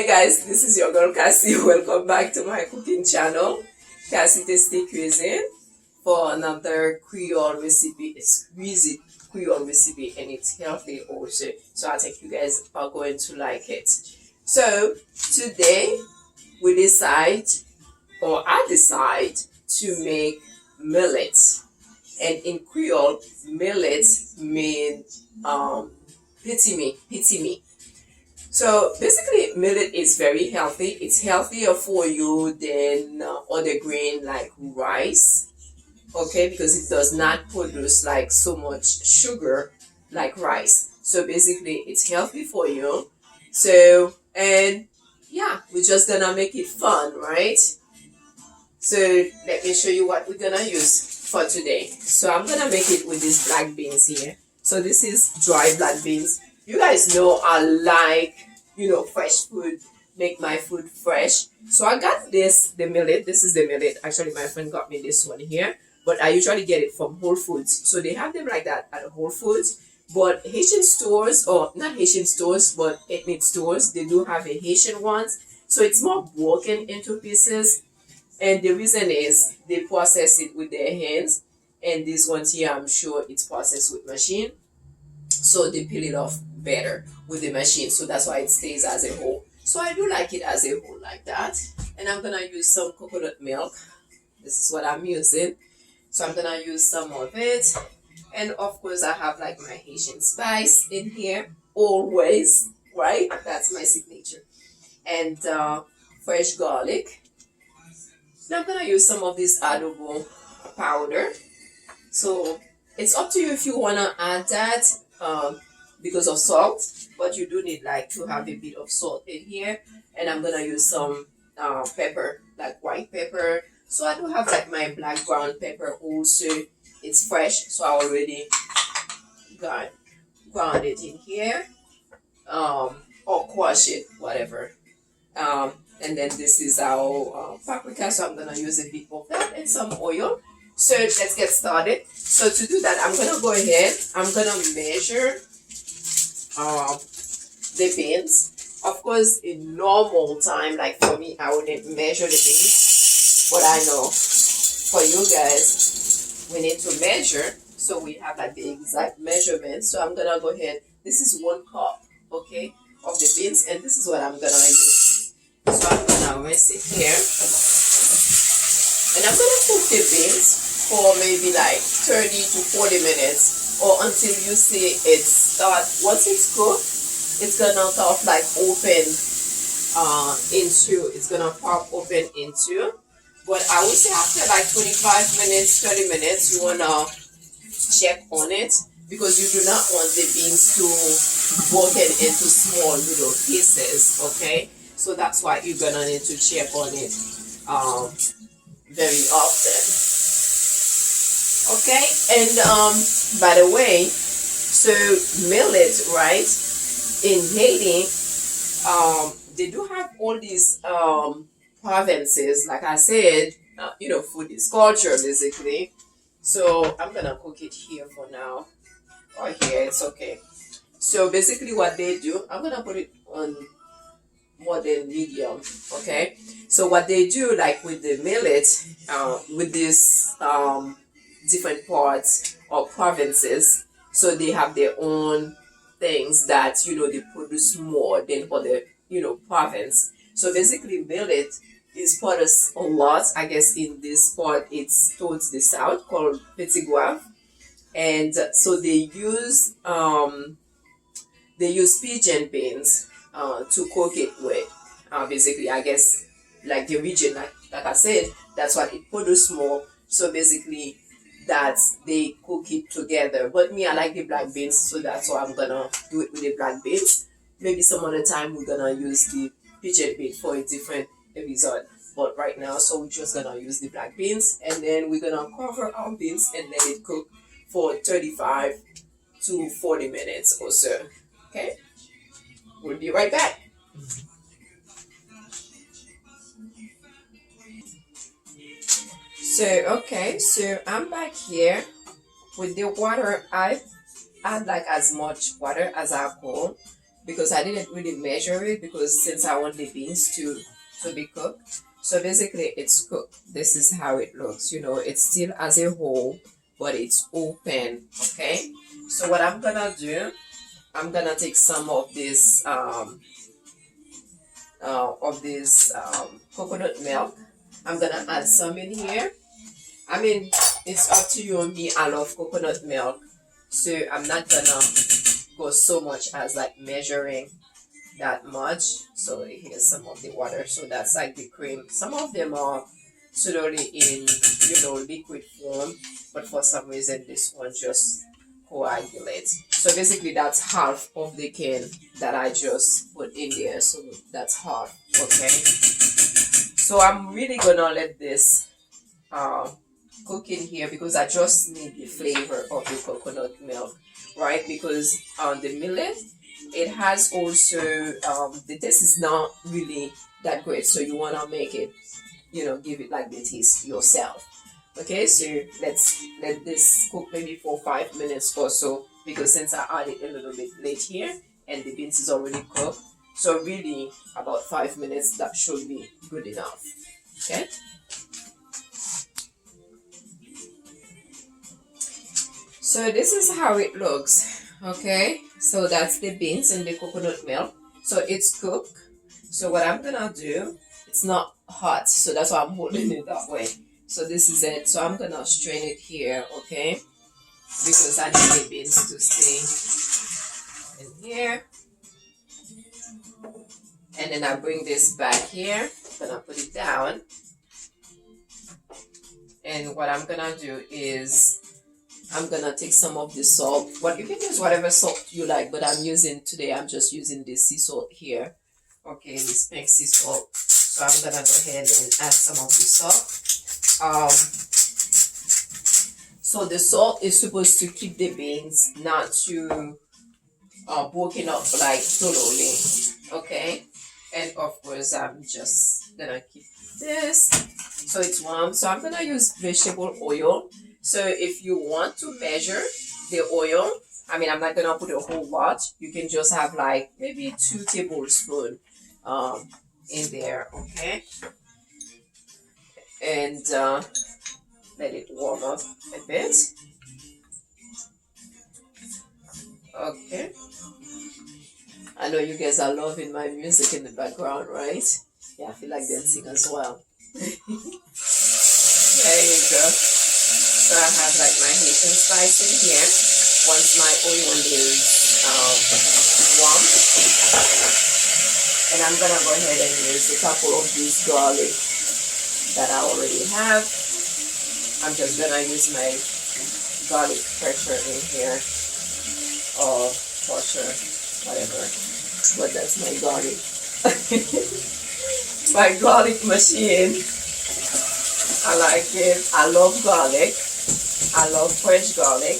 Hey guys, this is your girl Cassie. Welcome back to my cooking channel, Cassie Tasty Cuisine, for another Creole recipe. It's exquisite Creole recipe and it's healthy also. So I think you guys are going to like it. So today I decide to make millet. And in Creole, millet means pitimi. So basically, millet is very healthy. It's healthier for you than other grain like rice, okay? Because it does not produce like so much sugar like rice. So basically, it's healthy for you. So, and yeah, we're just gonna make it fun, right? So let me show you what we're gonna use for today. So I'm gonna make it with these black beans here. So this is dry black beans. You guys know I like, fresh food, make my food fresh. So I got the millet. This is the millet. Actually, my friend got me this one here, but I usually get it from Whole Foods. So they have them like that at Whole Foods. But Haitian stores, or not Haitian stores, but ethnic stores, they do have a Haitian ones. So it's more broken into pieces. And the reason is they process it with their hands. And these ones here, I'm sure it's processed with machine. So they peel it off better with the machine. So that's why it stays as a whole. So I do like it as a whole like that. And I'm going to use some coconut milk. This is what I'm using. So I'm going to use some of it. And of course, I have like my Haitian spice in here. Always, right? That's my signature. And fresh garlic. Now I'm going to use some of this adobo powder. So it's up to you if you want to add that because of salt. But you do need like to have a bit of salt in here. And I'm going to use some pepper, like white pepper. So I do have like my black ground pepper also. It's fresh. So I already ground it in here. Or quash it, whatever. And then this is our paprika, so I'm going to use a bit of that and some oil. So let's get started. So to do that, I'm going to go ahead. I'm going to measure the beans. Of course, in normal time, like for me, I wouldn't measure the beans. But I know for you guys, we need to measure. So we have like the exact measurement. So I'm going to go ahead. This is 1 cup, okay, of the beans. And this is what I'm going to use. So I'm gonna rinse it here, and I'm gonna cook the beans for maybe like 30 to 40 minutes, or until you see it start. Once it's cooked, it's gonna sort of like open it's gonna pop open into. But I would say after like 25 minutes, 30 minutes, you wanna check on it, because you do not want the beans to broken into small little pieces, okay? So that's why you're gonna need to check on it very often. Okay, and by the way, so millet, right? In Haiti, they do have all these provinces. Like I said, food is culture basically. So I'm gonna cook it here for now, or here. It's okay. So basically, what they do, I'm gonna put it on more than medium, okay? So what they do, like with the millet, with these different parts or provinces, so they have their own things that they produce more than other province. So basically, millet is produced a lot. I guess in this part, it's towards the south, called petit guave, and so they use pigeon beans to cook it with. Basically, I guess like the region, like I said, that's what it produces more. So basically, that's they cook it together. But me, I like the black beans, so that's why I'm gonna do it with the black beans. Maybe some other time we're gonna use the pigeon bean for a different episode. But right now, so we're just gonna use the black beans, and then we're gonna cover our beans and let it cook for 35 to 40 minutes or so. Okay. We'll be right back. So I'm back here with the water. I add like as much water as I could, because I didn't really measure it, because since I want the beans to be cooked. So basically it's cooked. This is how it looks. You know, it's still as a whole, but it's open. Okay. So what I'm gonna do, I'm gonna take some of this coconut milk. I'm gonna add some in here. I mean, it's up to you. Me, I love coconut milk, so I'm not gonna go so much as like measuring that much. So here's some of the water. So that's like the cream. Some of them are totally in, liquid form, but for some reason this one just coagulates. So basically that's half of the can that I just put in there. So that's half. Okay. So I'm really gonna let this cook in here, because I just need the flavor of the coconut milk, right? Because the millet, it has also the taste is not really that great, so you want to make it, give it like the taste yourself. Okay, so let's let this cook maybe for 5 minutes or so, because since I added a little bit late here and the beans is already cooked, so really about 5 minutes, that should be good enough. Okay. So this is how it looks. Okay, so that's the beans and the coconut milk. So it's cooked. So what I'm gonna do, it's not hot, so that's why I'm holding it that way. So this is it. So I'm gonna strain it here, okay? Because I need the beans to stay in here. And then I bring this back here. I'm gonna put it down. And what I'm gonna do is I'm gonna take some of the salt. But you can use whatever salt you like, but I'm just using this sea salt here. Okay, this pink sea salt. So I'm gonna go ahead and add some of the salt. So the salt is supposed to keep the beans not too broken up like totally. Okay, and of course I'm just gonna keep this so it's warm. So I'm gonna use vegetable oil. So if you want to measure the oil, I mean, I'm not gonna put a whole lot. You can just have like maybe 2 tablespoons in there, okay? And let it warm up a bit. Okay. I know you guys are loving my music in the background, right? Yeah, I feel like dancing as well. There you go. So I have like my Haitian spice in here. Once my oil is warm, and I'm gonna go ahead and use a couple of these garlic that I already have. I'm just gonna use my garlic pressure in here, or crusher, whatever. But that's my garlic. My garlic machine. I like it. I love garlic. I love fresh garlic,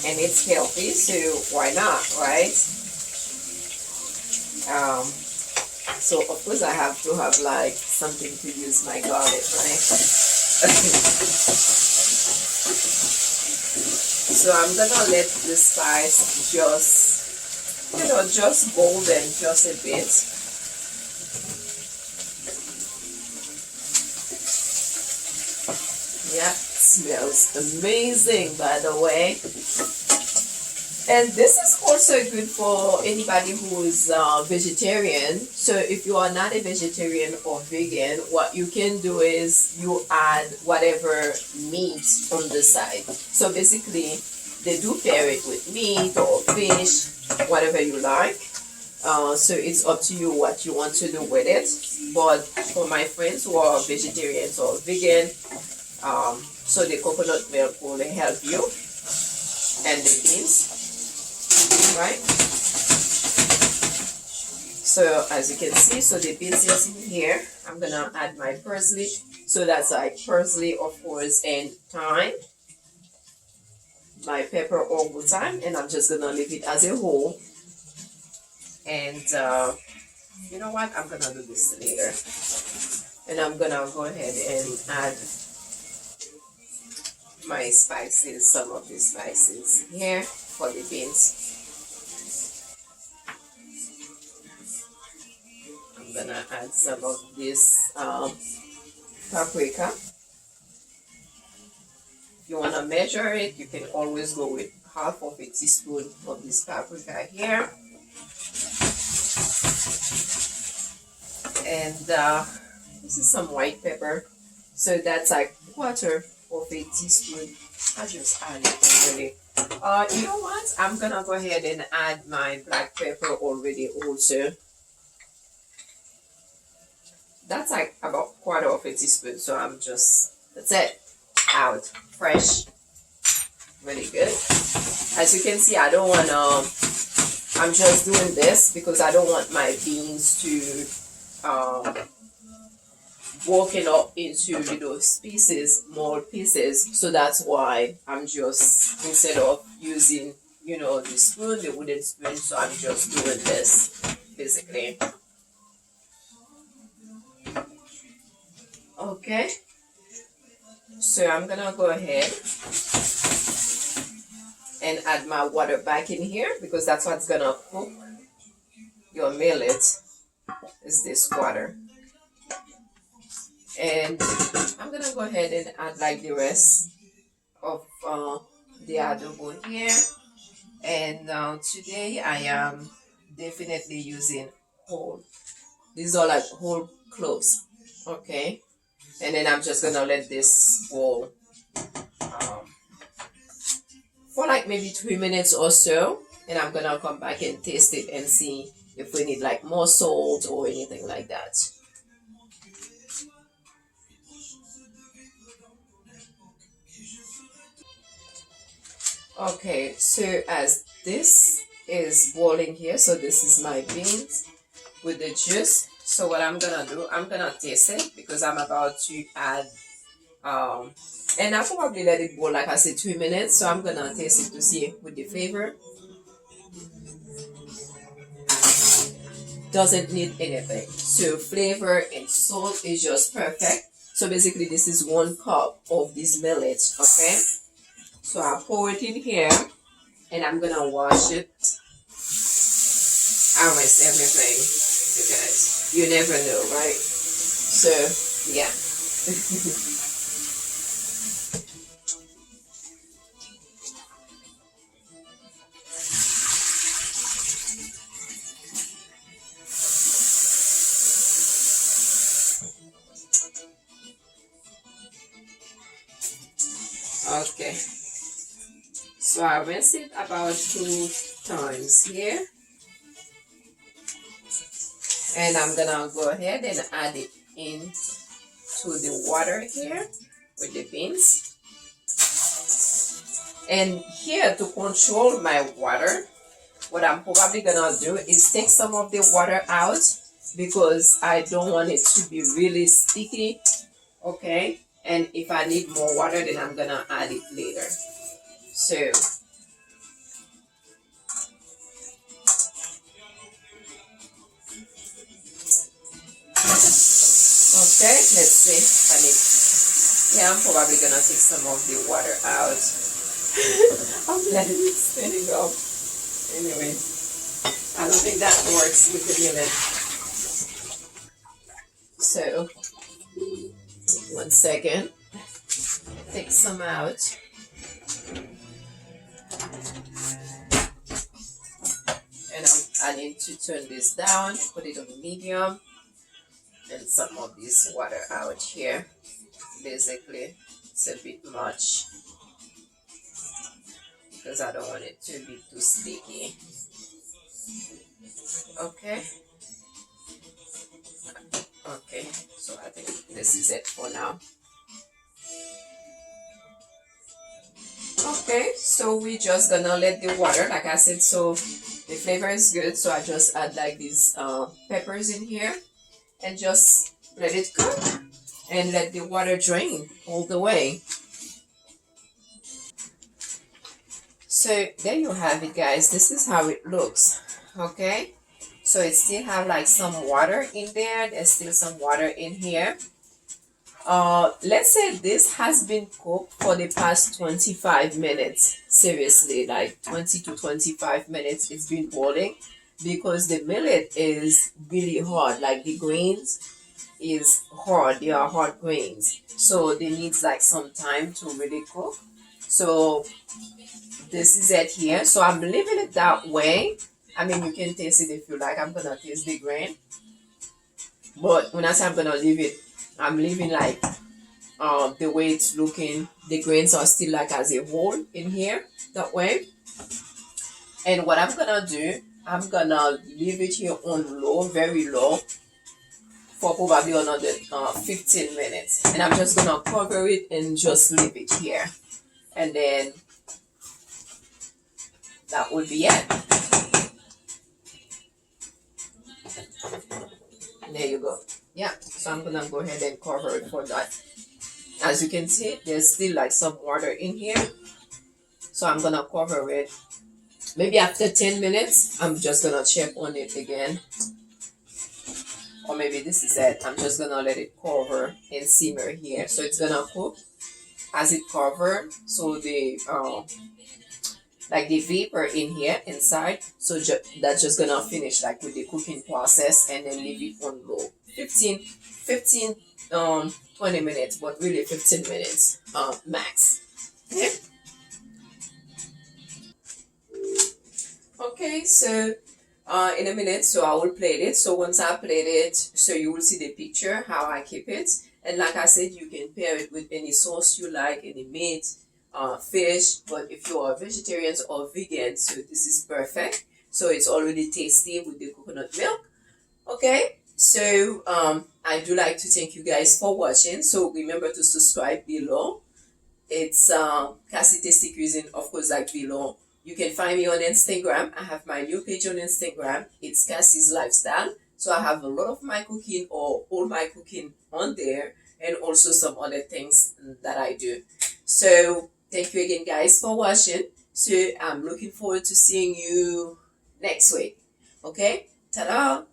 and it's healthy, so why not, right? So of course I have to have like something to use my garlic, right? So I'm gonna let the spice just golden just a bit. Yeah, smells amazing, by the way. And this is also good for anybody who is vegetarian. So if you are not a vegetarian or vegan, what you can do is you add whatever meat on the side. So basically, they do pair it with meat or fish, whatever you like. So it's up to you what you want to do with it. But for my friends who are vegetarians or vegan, so the coconut milk will help you, and the beans, right? So as you can see, so the beans is in here. I'm gonna add my parsley. So that's like parsley, of course, and thyme. My pepper or thyme, and I'm just gonna leave it as a whole. And you know what? I'm gonna do this later. And I'm gonna go ahead and add my spices, some of the spices here for the beans. gonna add some of this paprika. If you wanna measure it, you can always go with half of a teaspoon of this paprika here. And this is some white pepper. So that's like quarter of a teaspoon. I just add it already. You know what? I'm gonna go ahead and add my black pepper already also. That's like about quarter of a teaspoon. So I'm just, that's it. Out. Fresh. Really good. As you can see, I don't want to, I'm just doing this because I don't want my beans to broken up into little pieces, small pieces. So that's why I'm just, instead of using, you know, the spoon, the wooden spoon, so I'm just doing this basically. Okay, so I'm gonna go ahead and add my water back in here because that's what's gonna cook your millet, is this water. And I'm gonna go ahead and add like the rest of the adobo here. And today I am definitely using whole, these are like whole cloves. Okay, and then I'm just gonna let this boil for like maybe 3 minutes or so, and I'm gonna come back and taste it and see if we need like more salt or anything like that. Okay, so as this is boiling here, so this is my beans with the juice. So what I'm gonna do, I'm gonna taste it because I'm about to add and I'll probably let it boil like I said 2 minutes. So I'm gonna taste it to see with the flavor. Doesn't need anything. So flavor and salt is just perfect. So basically this is 1 cup of this millet, okay? So I'll pour it in here and I'm gonna wash it. I rinse everything, you guys. You never know, right? So, yeah. Okay. So I rinse it about 2 times here. And I'm gonna go ahead and add it in to the water here with the beans. And here, to control my water, what I'm probably gonna do is take some of the water out because I don't want it to be really sticky. Okay, and if I need more water, then I'm gonna add it later. So okay, let's see if I need, yeah, I'm probably gonna take some of the water out. I'm letting it spinning up. Anyway, I don't think that works with the millet. So 1 second, take some out. And I need to turn this down, put it on medium, and some of this water out here. Basically, it's a bit much because I don't want it to be too sticky. Okay. Okay, so I think this is it for now. Okay, so we just gonna let the water, like I said, so the flavor is good, so I just add like these peppers in here and just let it cook and let the water drain all the way. So there you have it, guys. This is how it looks. Okay, so it still have like some water in there. There's still some water in here. Let's say this has been cooked for the past 25 minutes. Seriously, like 20 to 25 minutes it's been boiling. because the millet is really hard. Like the grains is hard. They are hard grains. So they need like some time to really cook. So this is it here. So I'm leaving it that way. I mean, you can taste it if you like. I'm gonna taste the grain. But when I say I'm gonna leave it, I'm leaving like the way it's looking. The grains are still like as a whole in here that way. And what I'm gonna do, I'm gonna leave it here on low, very low, for probably another 15 minutes. And I'm just gonna cover it and just leave it here. And then that would be it. There you go. Yeah, so I'm gonna go ahead and cover it for that. As you can see, there's still like some water in here. So I'm gonna cover it. Maybe after 10 minutes, I'm just gonna check on it again. Or maybe this is it. I'm just gonna let it cover and simmer here. So it's gonna cook as it covered. So the like the vapor in here inside. So that's just gonna finish like with the cooking process, and then leave it on low. 20 minutes, but really 15 minutes max. Okay. Okay, so in a minute, so I will plate it. So once I plate it, so you will see the picture how I keep it. And like I said, you can pair it with any sauce you like, any meat, fish. But if you are vegetarians or vegans, so this is perfect. So it's already tasty with the coconut milk. Okay, so I do like to thank you guys for watching. So remember to subscribe below. It's Cassie Tasty Cuisine, of course, like below. You can find me on Instagram. I have my new page on Instagram. It's Cassie's Lifestyle. So I have a lot of my cooking or all my cooking on there, and also some other things that I do. So thank you again, guys, for watching. So I'm looking forward to seeing you next week. Okay? Ta-da!